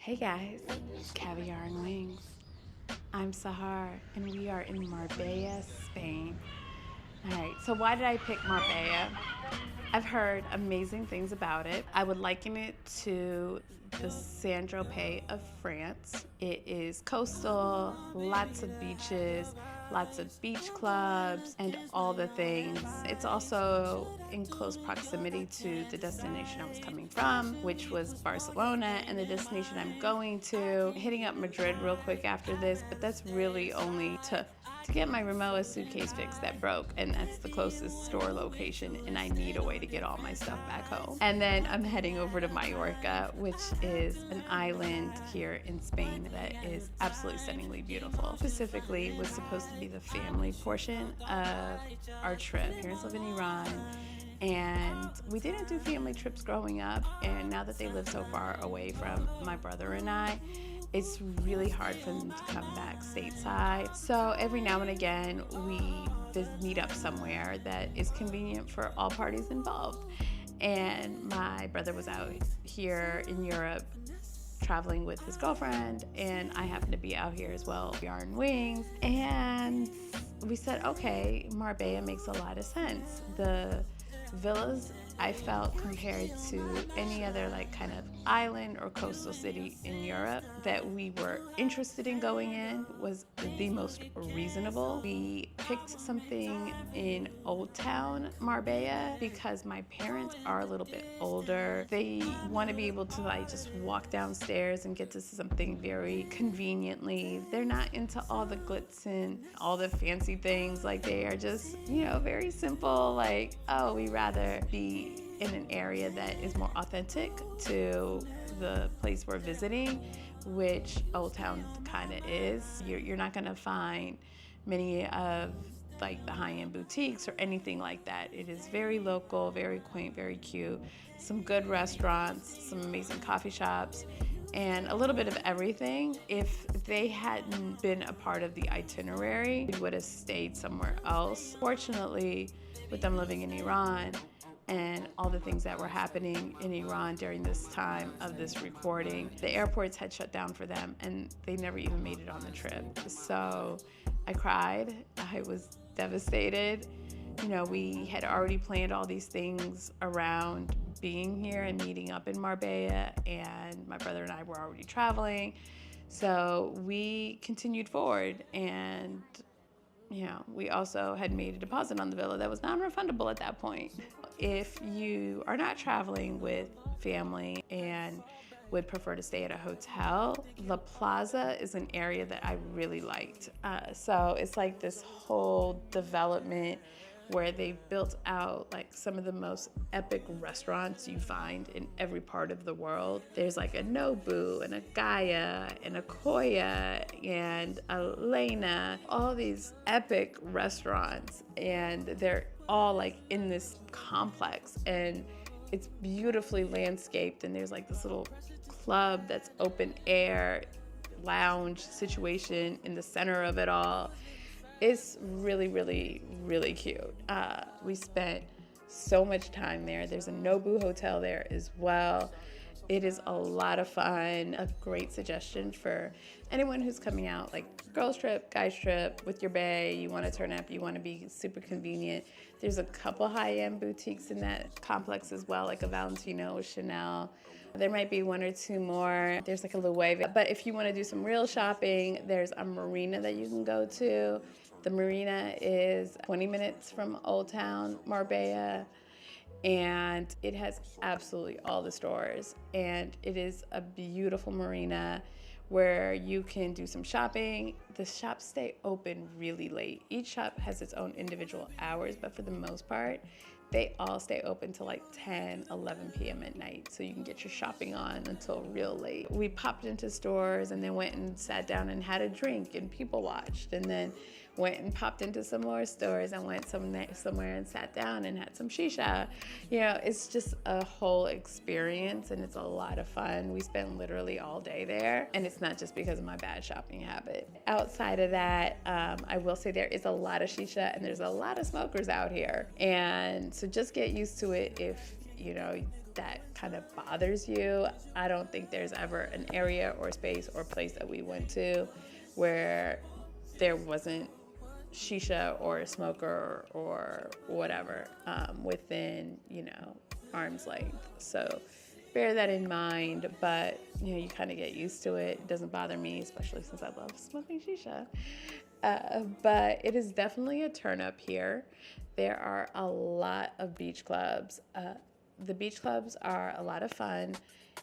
Hey guys, Caviar Wings. I'm Sahar and we are in Marbella, Spain. All right, so why did I pick Marbella? I've heard amazing things about it. I would liken it to the Saint-Tropez of France. It is coastal, lots of beaches, lots of beach clubs, and all the things. It's also in close proximity to the destination I was coming from, which was Barcelona, and the destination I'm going to. Hitting up Madrid real quick after this, but that's really only to get my Rimowa suitcase fixed that broke, and that's the closest store location, and I need a way to get all my stuff back home. And then I'm heading over to Mallorca, which is an island here in Spain that is absolutely stunningly beautiful. Specifically was supposed to be the family portion of our trip. Parents live in Iran, and we didn't do family trips growing up, and now that they live so far away from my brother and I, it's really hard for them to come back stateside. So every now and again, we meet up somewhere that is convenient for all parties involved. And my brother was out here in Europe traveling with his girlfriend, and I happened to be out here as well, Caviar Wings. And we said, okay, Marbella makes a lot of sense. The villas, I felt, compared to any other kind of island or coastal city in Europe that we were interested in going in, was the most reasonable. We picked something in Old Town Marbella because my parents are a little bit older. They want to be able to just walk downstairs and get to something very conveniently. They're not into all the glitz and all the fancy things. They are just, very simple, oh, we rather be in an area that is more authentic to the place we're visiting, which Old Town kind of is. You're not going to find many of the high-end boutiques or anything like that. It is very local, very quaint, very cute. Some good restaurants, some amazing coffee shops, and a little bit of everything. If they hadn't been a part of the itinerary, we would have stayed somewhere else. Fortunately, with them living in Iran and all the things that were happening in Iran during this time of this recording, the airports had shut down for them and they never even made it on the trip. So I cried, I was devastated. We had already planned all these things around being here and meeting up in Marbella, and my brother and I were already traveling. So we continued forward, and we also had made a deposit on the villa that was non-refundable at that point. If you are not traveling with family and would prefer to stay at a hotel, the Plaza is an area that I really liked. So it's this whole development where they built out some of the most epic restaurants you find in every part of the world. There's a Nobu and a Gaia and a Koya and a Lena, all these epic restaurants, and they're all in this complex, and it's beautifully landscaped, and there's this little club that's open air lounge situation in the center of it all. It's really, really, really cute. We spent so much time there. There's a Nobu hotel there as well. It is a lot of fun. A great suggestion for anyone who's coming out, girls trip, guys trip, with your bae, you want to turn up, you want to be super convenient. There's a couple high-end boutiques in that complex as well, a Valentino, Chanel. There might be one or two more. There's a Loewe. But if you want to do some real shopping, there's a Marina that you can go to. The Marina is 20 minutes from Old Town Marbella, and it has absolutely all the stores. And it is a beautiful marina where you can do some shopping. The shops stay open really late. Each shop has its own individual hours, but for the most part, they all stay open till 10, 11 p.m. at night, so you can get your shopping on until real late. We popped into stores and then went and sat down and had a drink and people watched, and then went and popped into some more stores and went somewhere and sat down and had some shisha. It's just a whole experience, and it's a lot of fun. We spent literally all day there, and it's not just because of my bad shopping habit. Outside of that, I will say there is a lot of shisha and there's a lot of smokers out here, and so just get used to it if that kind of bothers you, I don't think there's ever an area or space or place that we went to where there wasn't shisha or a smoker or whatever within, arm's length. So bear that in mind, but you kind of get used to it. It doesn't bother me, especially since I love smoking shisha. But it is definitely a turn up here. There are a lot of beach clubs. The beach clubs are a lot of fun,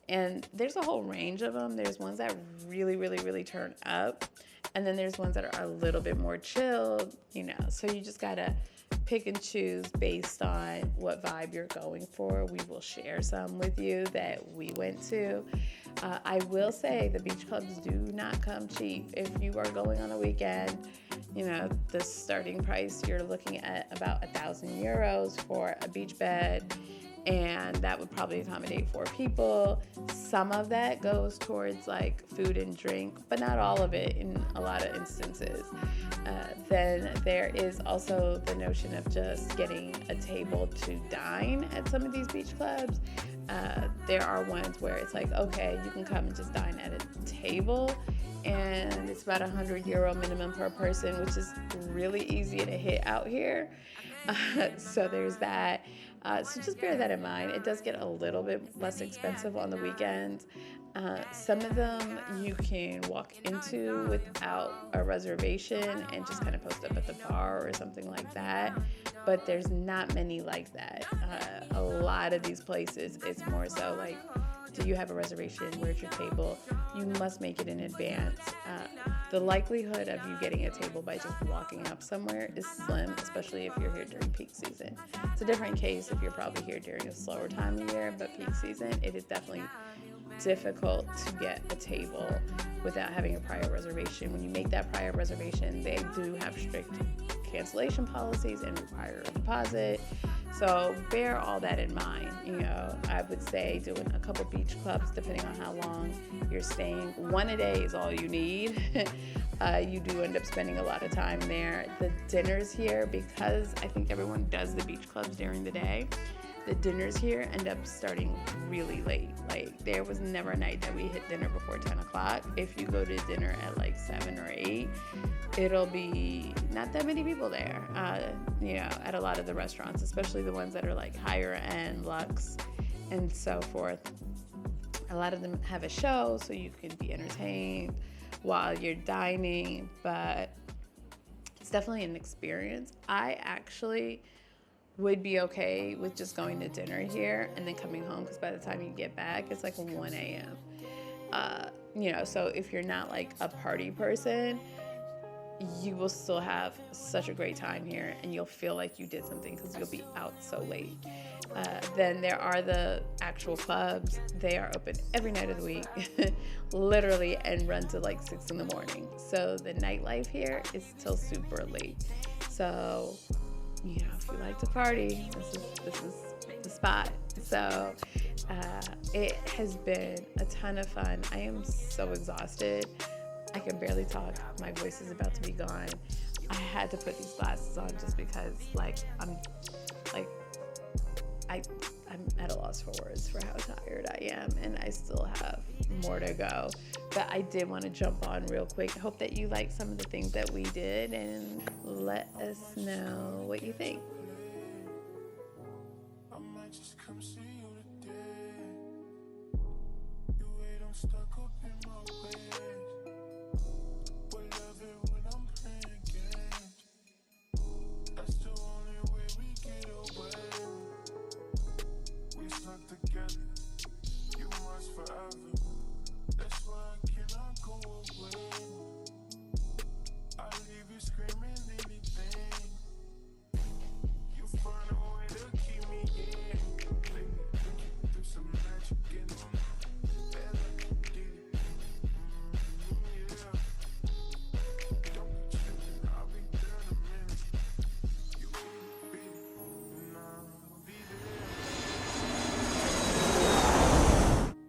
and there's a whole range of them. There's ones that really, really, really turn up, and then there's ones that are a little bit more chilled, so you just gotta pick and choose based on what vibe you're going for. We will share some with you that we went to. I will say the beach clubs do not come cheap. If you are going on a weekend, the starting price, you're looking at about €1,000 for a beach bed, and that would probably accommodate 4 people. Some of that goes towards like food and drink, but not all of it in a lot of instances. Then there is also the notion of just getting a table to dine at some of these beach clubs. There are ones where it's like, okay, you can come and just dine at a table, and it's about €100 minimum per person, which is really easy to hit out here. So there's that. So just bear that in mind. It does get a little bit less expensive on the weekends. Some of them you can walk into without a reservation and just kind of post up at the bar or something like that. But there's not many like that. A lot of these places, it's more so like, do you have a reservation? Where's your table? You must make it in advance. The likelihood of you getting a table by just walking up somewhere is slim, especially if you're here during peak season. It's a different case if you're probably here during a slower time of year, but peak season, it is definitely difficult to get a table without having a prior reservation. When you make that prior reservation, they do have strict cancellation policies and require a deposit. So bear all that in mind. I would say doing a couple beach clubs, depending on how long you're staying. 1 a day is all you need. You do end up spending a lot of time there. The dinners here, because I think everyone does the beach clubs during the day, the dinners here end up starting really late. Like, there was never a night that we hit dinner before 10 o'clock. If you go to dinner at like 7 or 8, it'll be not that many people there, at a lot of the restaurants, especially the ones that are like higher end, luxe, and so forth. A lot of them have a show, so you can be entertained while you're dining, but it's definitely an experience. I actually would be okay with just going to dinner here and then coming home, because by the time you get back, it's like 1 a.m. So if you're not like a party person, you will still have such a great time here, and you'll feel like you did something because you'll be out so late. Then there are the actual clubs. They are open every night of the week, literally, and run to like 6 in the morning. So the nightlife here is till super late. So, if you like to party, this is the spot. So it has been a ton of fun. I am so exhausted. I can barely talk. My voice is about to be gone. I had to put these glasses on just because, I'm at a loss for words for how tired I am, and I still have more to go. But I did want to jump on real quick. Hope that you like some of the things that we did, and let us know what you think. I might just come see you today. You wait, I'm stuck